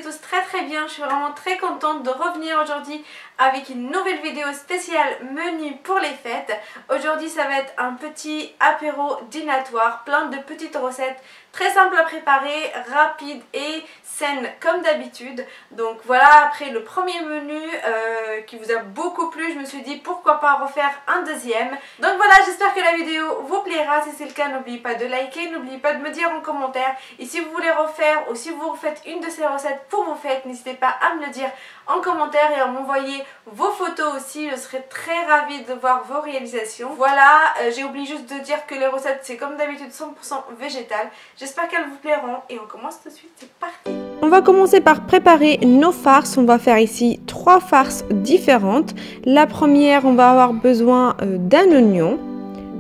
tous très bien, je suis vraiment très contente de revenir aujourd'hui avec une nouvelle vidéo spéciale menu pour les fêtes. Aujourd'hui ça va être un petit apéro dînatoire, plein de petites recettes très simples à préparer, rapides et saines comme d'habitude. Donc voilà, après le premier menu qui vous a beaucoup plu, je me suis dit pourquoi pas refaire un deuxième. Donc voilà, j'espère que la vidéo vous plaira. Si c'est le cas, n'oubliez pas de liker, n'oubliez pas de me dire en commentaire. Et si vous voulez refaire ou si vous refaites une de ces recettes pour vos fêtes, n'hésitez pas à me le dire en commentaire et à m'envoyer vos photos aussi. Je serais très ravie de voir vos réalisations. Voilà, j'ai oublié juste de dire que les recettes c'est comme d'habitude 100% végétal. J'espère qu'elles vous plairont et on commence tout de suite, c'est parti. On va commencer par préparer nos farces. On va faire ici 3 farces différentes. La première, on va avoir besoin d'un oignon,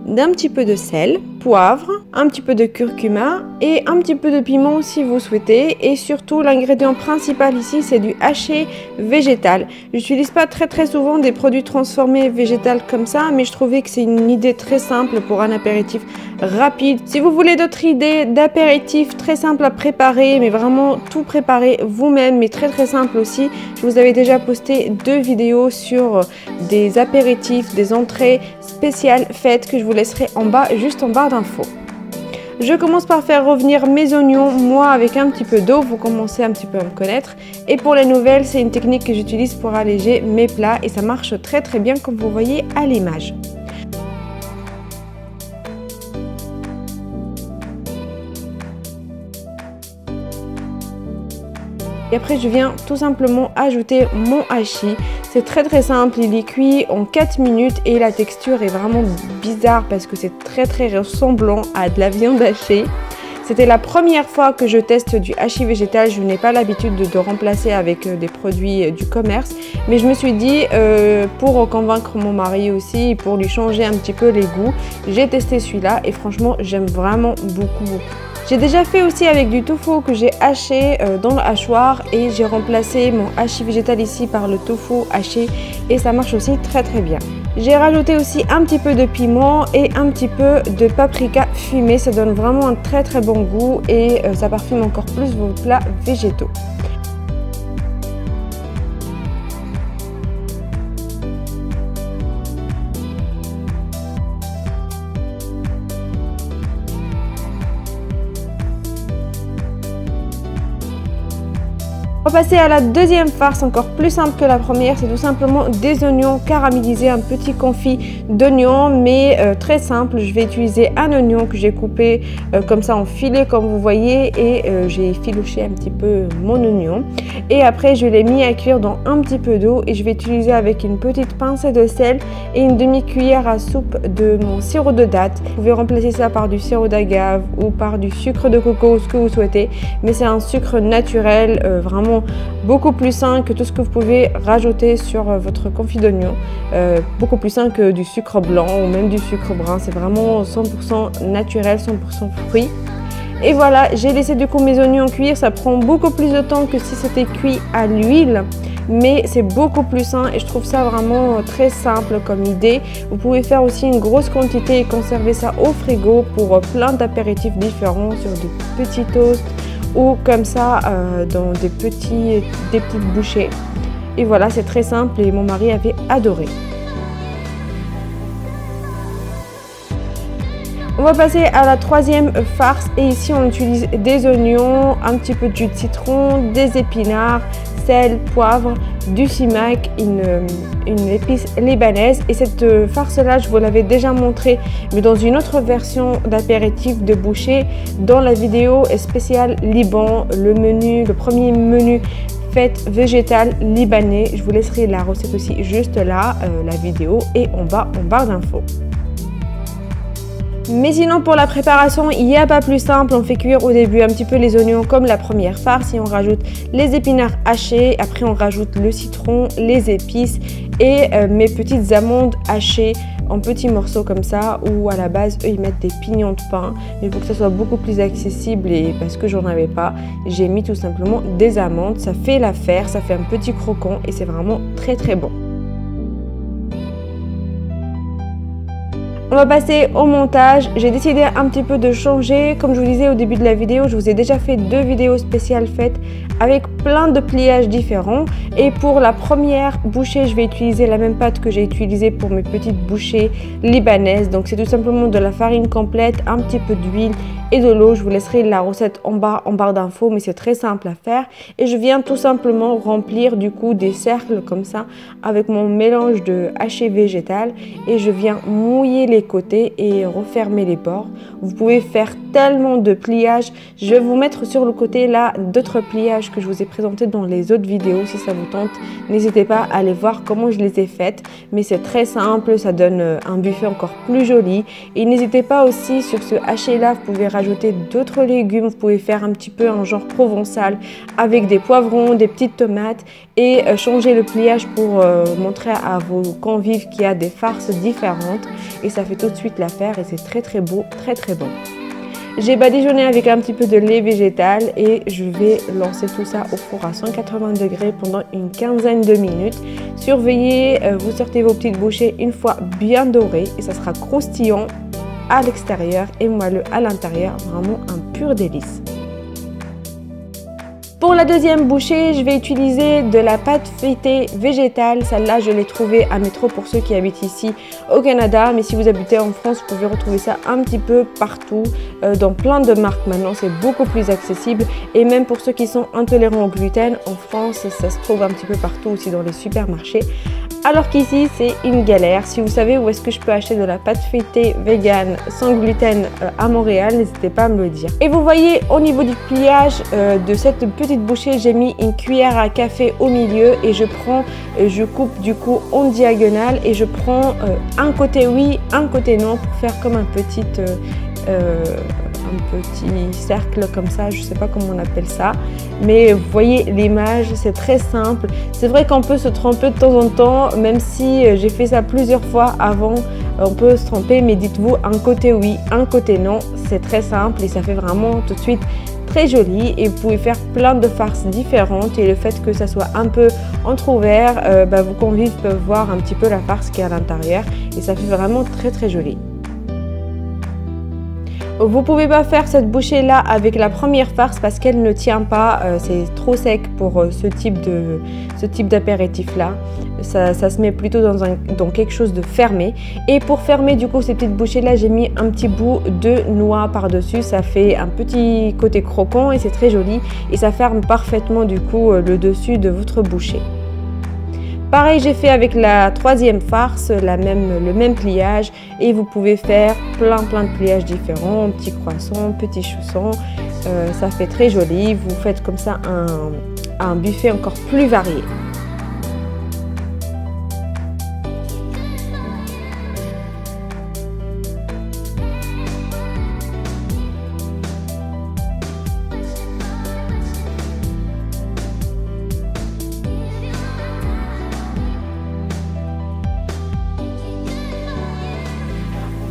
d'un petit peu de sel, poivre, un petit peu de curcuma et un petit peu de piment si vous souhaitez. Et surtout l'ingrédient principal ici c'est du haché végétal. J'utilise pas très souvent des produits transformés végétaux comme ça, mais je trouvais que c'est une idée très simple pour un apéritif rapide. Si vous voulez d'autres idées d'apéritifs très simples à préparer, mais vraiment tout préparer vous-même, mais très simple aussi, je vous avais déjà posté 2 vidéos sur des apéritifs, des entrées spéciales faites que je vous laisserai en bas, juste en barre d'infos. Je commence par faire revenir mes oignons, moi avec un petit peu d'eau, vous commencez un petit peu à me connaître. Et pour les nouvelles, c'est une technique que j'utilise pour alléger mes plats et ça marche très bien comme vous voyez à l'image. Et après je viens tout simplement ajouter mon hachis. C'est très simple, il est cuit en 4 minutes et la texture est vraiment bizarre parce que c'est très ressemblant à de la viande hachée. C'était la première fois que je teste du hachis végétal, je n'ai pas l'habitude de remplacer avec des produits du commerce. Mais je me suis dit, pour convaincre mon mari aussi, pour lui changer un petit peu les goûts, j'ai testé celui-là et franchement j'aime vraiment beaucoup. J'ai déjà fait aussi avec du tofu que j'ai haché dans le hachoir et j'ai remplacé mon hachis végétal ici par le tofu haché et ça marche aussi très bien. J'ai rajouté aussi un petit peu de piment et un petit peu de paprika fumé, ça donne vraiment un très bon goût et ça parfume encore plus vos plats végétaux. On va passer à la deuxième farce, encore plus simple que la première, c'est tout simplement des oignons caramélisés, un petit confit d'oignons, mais très simple. Je vais utiliser un oignon que j'ai coupé comme ça en filets comme vous voyez et j'ai filouché un petit peu mon oignon. Et après je l'ai mis à cuire dans un petit peu d'eau et je vais utiliser avec une petite pincée de sel et une demi-cuillère à soupe de mon sirop de date. Vous pouvez remplacer ça par du sirop d'agave ou par du sucre de coco, ce que vous souhaitez, mais c'est un sucre naturel, vraiment beaucoup plus sain que tout ce que vous pouvez rajouter sur votre confit d'oignon, beaucoup plus sain que du sucre blanc ou même du sucre brun. C'est vraiment 100% naturel, 100% fruit. Et voilà, j'ai laissé du coup mes oignons cuire. Ça prend beaucoup plus de temps que si c'était cuit à l'huile, mais c'est beaucoup plus sain et je trouve ça vraiment très simple comme idée. Vous pouvez faire aussi une grosse quantité et conserver ça au frigo pour plein d'apéritifs différents, sur des petits toasts ou comme ça dans des petites bouchées. Et voilà, c'est très simple et mon mari avait adoré. On va passer à la troisième farce et ici on utilise des oignons, un petit peu de jus de citron, des épinards, sel, poivre, du sumac, une épice libanaise. Et cette farce là je vous l'avais déjà montré mais dans une autre version d'apéritif de boucher dans la vidéo spéciale Liban, le premier menu fête végétale libanais. Je vous laisserai la recette aussi juste là, la vidéo et en bas en barre d'infos. Mais sinon pour la préparation, il n'y a pas plus simple. On fait cuire au début un petit peu les oignons comme la première farce et on rajoute les épinards hachés. Après on rajoute le citron, les épices et mes petites amandes hachées en petits morceaux comme ça, ou à la base eux ils mettent des pignons de pain, mais pour que ça soit beaucoup plus accessible et parce que j'en avais pas, j'ai mis tout simplement des amandes. Ça fait l'affaire, ça fait un petit croquant et c'est vraiment très bon. On va passer au montage. J'ai décidé un petit peu de changer. Comme je vous disais au début de la vidéo, je vous ai déjà fait 2 vidéos spéciales faites avec plein de pliages différents. Et pour la première bouchée, je vais utiliser la même pâte que j'ai utilisée pour mes petites bouchées libanaises. Donc c'est tout simplement de la farine complète, un petit peu d'huile et de l'eau. Je vous laisserai la recette en barre d'infos, mais c'est très simple à faire. Et je viens tout simplement remplir du coup des cercles comme ça avec mon mélange de haché végétal et je viens mouiller les côtés et refermer les bords. Vous pouvez faire tellement de pliages. Je vais vous mettre sur le côté là d'autres pliages que je vous ai présentés dans les autres vidéos. Si ça vous tente, n'hésitez pas à aller voir comment je les ai faites, mais c'est très simple, ça donne un buffet encore plus joli. Et n'hésitez pas aussi, sur ce haché là, vous pouvez rajouter d'autres légumes. Vous pouvez faire un petit peu un genre provençal avec des poivrons, des petites tomates et changer le pliage pour montrer à vos convives qu'il y a des farces différentes et ça fait tout de suite l'affaire et c'est très très beau, très très bon. J'ai badigeonné avec un petit peu de lait végétal et je vais lancer tout ça au four à 180 degrés pendant une quinzaine de minutes. Surveillez, vous sortez vos petites bouchées une fois bien dorées et ça sera croustillant à l'extérieur et moelleux à l'intérieur, vraiment un pur délice. Pour la deuxième bouchée, je vais utiliser de la pâte feuilletée végétale. Celle-là, je l'ai trouvée à Métro pour ceux qui habitent ici au Canada. Mais si vous habitez en France, vous pouvez retrouver ça un petit peu partout, dans plein de marques maintenant. C'est beaucoup plus accessible. Et même pour ceux qui sont intolérants au gluten, en France, ça se trouve un petit peu partout aussi dans les supermarchés. Alors qu'ici, c'est une galère. Si vous savez où est-ce que je peux acheter de la pâte feuilletée vegan sans gluten à Montréal, n'hésitez pas à me le dire. Et vous voyez, au niveau du pliage de cette petite bouchée, j'ai mis une cuillère à café au milieu et je coupe du coup en diagonale et je prends un côté oui, un côté non pour faire comme un petit cercle comme ça, je sais pas comment on appelle ça, mais vous voyez l'image, c'est très simple. C'est vrai qu'on peut se tromper de temps en temps, même si j'ai fait ça plusieurs fois avant, on peut se tromper, mais dites-vous un côté oui, un côté non, c'est très simple et ça fait vraiment tout de suite très joli et vous pouvez faire plein de farces différentes et le fait que ça soit un peu entrouvert, vos convives peuvent voir un petit peu la farce qui est à l'intérieur et ça fait vraiment très très joli. Vous pouvez pas faire cette bouchée là avec la première farce parce qu'elle ne tient pas, c'est trop sec pour ce type d'apéritif là. Ça se met plutôt dans quelque chose de fermé. Et pour fermer du coup ces petites bouchées là, j'ai mis un petit bout de noix par dessus. Ça fait un petit côté croquant et c'est très joli et ça ferme parfaitement du coup le dessus de votre bouchée. Pareil, j'ai fait avec la troisième farce le même pliage et vous pouvez faire plein de pliages différents, petits croissants, petits chaussons, ça fait très joli. Vous faites comme ça un buffet encore plus varié.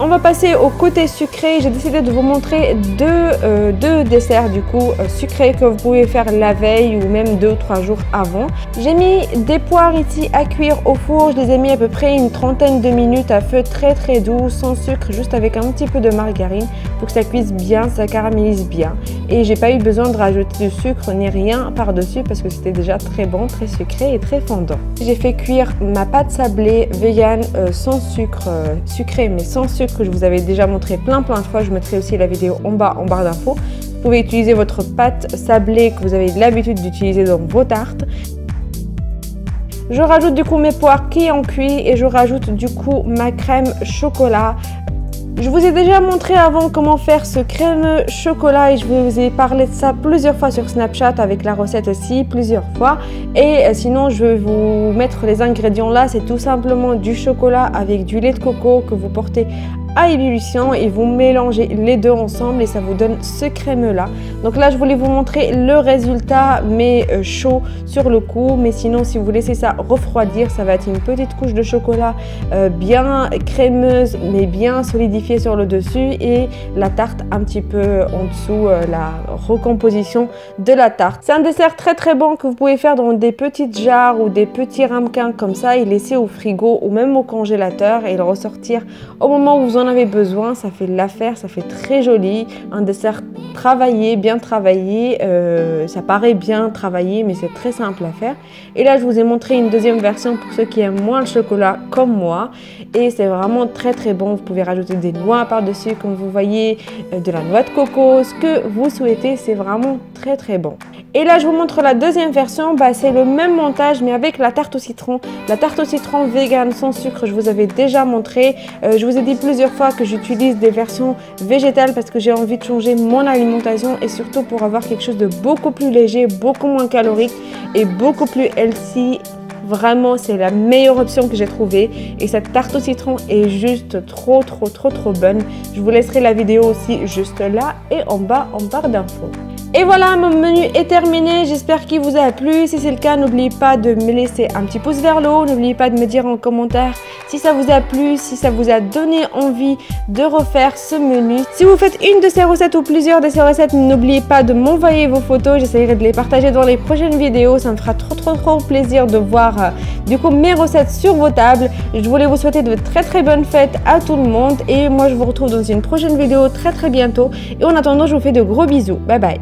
On va passer au côté sucré. J'ai décidé de vous montrer deux desserts du coup sucrés que vous pouvez faire la veille ou même 2 ou 3 jours avant. J'ai mis des poires ici à cuire au four. Je les ai mis à peu près une trentaine de minutes à feu très doux, sans sucre, juste avec un petit peu de margarine pour que ça cuise bien, ça caramélise bien. Et j'ai pas eu besoin de rajouter du sucre ni rien par-dessus parce que c'était déjà très bon, très sucré et très fondant. J'ai fait cuire ma pâte sablée vegan sans sucre, sucrée mais sans sucre, que je vous avais déjà montré plein de fois. Je mettrai aussi la vidéo en barre d'infos. Vous pouvez utiliser votre pâte sablée que vous avez l'habitude d'utiliser dans vos tartes. Je rajoute du coup mes poires qui ont cuit et je rajoute du coup ma crème chocolat. Je vous ai déjà montré avant comment faire ce crème chocolat et je vous ai parlé de ça plusieurs fois sur Snapchat avec la recette aussi, plusieurs fois. Et sinon, je vais vous mettre les ingrédients là. C'est tout simplement du chocolat avec du lait de coco que vous portez à ébullition et vous mélangez les deux ensemble et ça vous donne ce crème là. Donc là je voulais vous montrer le résultat mais chaud sur le coup, mais sinon si vous laissez ça refroidir, ça va être une petite couche de chocolat bien crémeuse mais bien solidifiée sur le dessus et la tarte un petit peu en dessous, la recomposition de la tarte. C'est un dessert très bon que vous pouvez faire dans des petites jarres ou des petits ramequins comme ça et laisser au frigo ou même au congélateur et le ressortir au moment où vous en en avez besoin, ça fait l'affaire, ça fait très joli. Un dessert travaillé, bien travaillé, ça paraît bien travaillé mais c'est très simple à faire. Et là je vous ai montré une deuxième version pour ceux qui aiment moins le chocolat comme moi. Et c'est vraiment très bon, vous pouvez rajouter des noix par-dessus comme vous voyez, de la noix de coco, ce que vous souhaitez, c'est vraiment très bon. Et là je vous montre la deuxième version, c'est le même montage mais avec la tarte au citron. La tarte au citron vegan sans sucre, je vous avais déjà montré. Je vous ai dit plusieurs fois que j'utilise des versions végétales parce que j'ai envie de changer mon alimentation et surtout pour avoir quelque chose de beaucoup plus léger, beaucoup moins calorique et beaucoup plus healthy. Vraiment, c'est la meilleure option que j'ai trouvée. Et cette tarte au citron est juste trop bonne. Je vous laisserai la vidéo aussi juste là et en bas en barre d'infos. Et voilà, mon menu est terminé. J'espère qu'il vous a plu. Si c'est le cas, n'oubliez pas de me laisser un petit pouce vers le haut. N'oubliez pas de me dire en commentaire si ça vous a plu, si ça vous a donné envie de refaire ce menu. Si vous faites une de ces recettes ou plusieurs de ces recettes, n'oubliez pas de m'envoyer vos photos. J'essaierai de les partager dans les prochaines vidéos. Ça me fera trop plaisir de voir du coup mes recettes sur vos tables. Je voulais vous souhaiter de très bonnes fêtes à tout le monde. Et moi, je vous retrouve dans une prochaine vidéo très bientôt. Et en attendant, je vous fais de gros bisous. Bye bye.